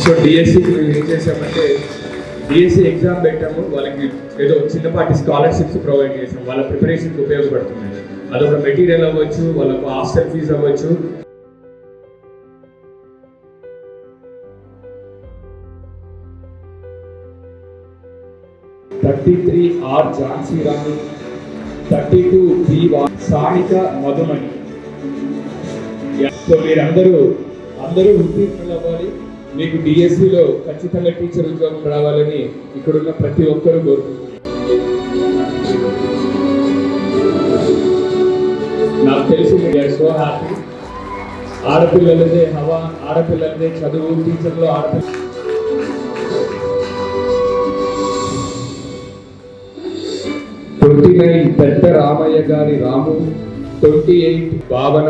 So డిఎస్సికి మేము ఏం చేసామంటే డిఎస్సి ఎగ్జామ్ పెట్టాము, వాళ్ళకి ఏదో చిన్నపాటి స్కాలర్షిప్స్ ప్రొవైడ్ చేసాం, వాళ్ళ ప్రిపరేషన్కి ఉపయోగపడుతుంది. అదొక మెటీరియల్ అవ్వచ్చు, వాళ్ళకు హాస్టల్ ఫీజు అవ్వచ్చు. R ఝాన్సీ రాణి, 32 B సానిక మధుమణి. సో మీరందరూ ఉత్తీర్ణులు అవ్వాలి. మీకు డిఎస్సిలో ఖచ్చితంగా టీచర్ ఉద్యోగం రావాలని ఇక్కడున్న ప్రతి ఒక్కరూ కోరుకుంటున్నారు. నాకు తెలిసి మీరు సో హ్యాపీ. ఆడపిల్లలదే హవా, ఆడపిల్లలదే చదువు, టీచర్లో ఆడపిల్ల. 29 పెద్ద రామయ్య గారి రాము, 28 భావన,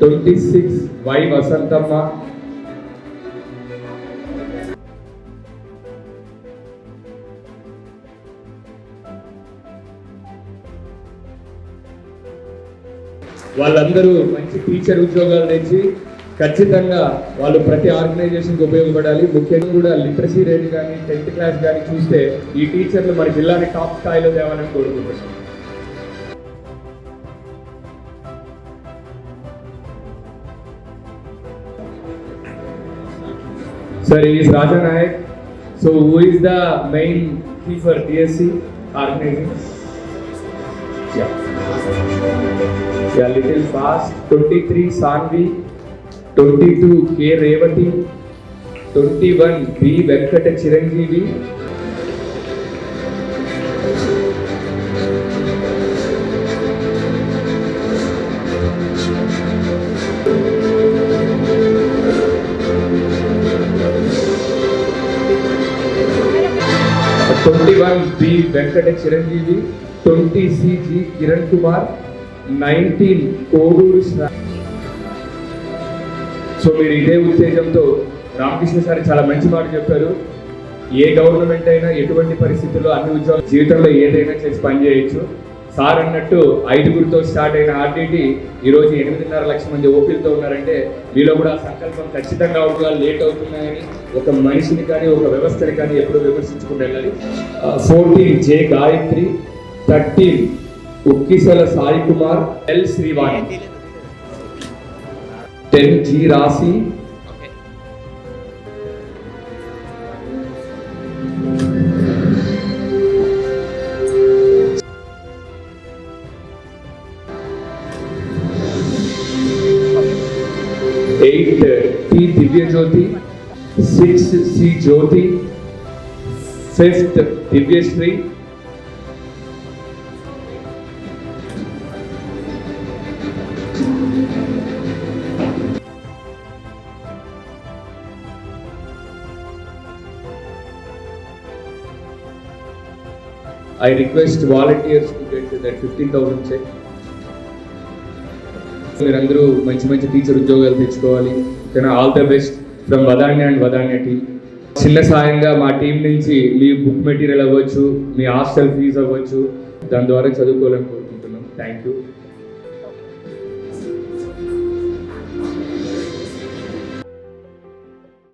26 వై వసంతమ్మ. వాళ్ళందరూ మంచి టీచర్ ఉద్యోగాలు తెచ్చి ఖచ్చితంగా వాళ్ళు ప్రతి ఆర్గనైజేషన్కి ఉపయోగపడాలి. ముఖ్యంగా కూడా లిటరసీ రేట్ కానీ 10th క్లాస్ కానీ చూస్తే ఈ టీచర్లు మన జిల్లాని టాప్ స్థాయిలో తేవాలని కోరుకుంటున్నాం. Sir, he is Raja Nayak. So who is the main key for DSC organizing? Yeah, little fast. 23 Sanvi, 22 K Revati, 21 B Venkata Chiranjeevi, 21 B Venkata Chiranjeevi, 20 C G Kiran Kumar, 19 Koduru. So మీరు ఇదే ఉత్తేజంతో Ramakrishna sir చాలా మంచి మాట చెప్పారు. ఏ government అయినా ఎటువంటి పరిస్థితుల్లో అన్ని ఉద్యోగాలు జీవితంలో ఏదైనా చేసి పనిచేయచ్చు. సార్ అన్నట్టు 5గురితో స్టార్ట్ అయిన ఆర్టీటీ ఈరోజు 8.5 లక్షల మంది ఓపీలతో ఉన్నారంటే మీలో కూడా సంకల్పం ఖచ్చితంగా ఉద్యోగాలు లేట్ అవుతున్నాయని ఒక మనిషిని కానీ ఒక వ్యవస్థని కానీ ఎప్పుడూ విమర్శించుకుంటూ వెళ్ళాలి. 14 జే గాయత్రి, 13 ఉక్కిసల సాయి కుమార్, ఎల్ శ్రీవాణి, 10 G రాశి, 8 T Divya Jyothi, 6 C Jyothi, 5th Divyasri, I request volunteers to get that 15,000 check. మీరందరూ మంచి టీచర్ ఉద్యోగాలు తెచ్చుకోవాలి. All the best from Vadanya and Vadanya team. చిన్న సాయంగా మా టీం నుంచి మీ బుక్ మెటీరియల్ అవ్వచ్చు, మీ హాస్టల్ ఫీజు అవ్వచ్చు, దాని ద్వారా చదువుకోవాలని కోరుకుంటున్నాం. Thank you.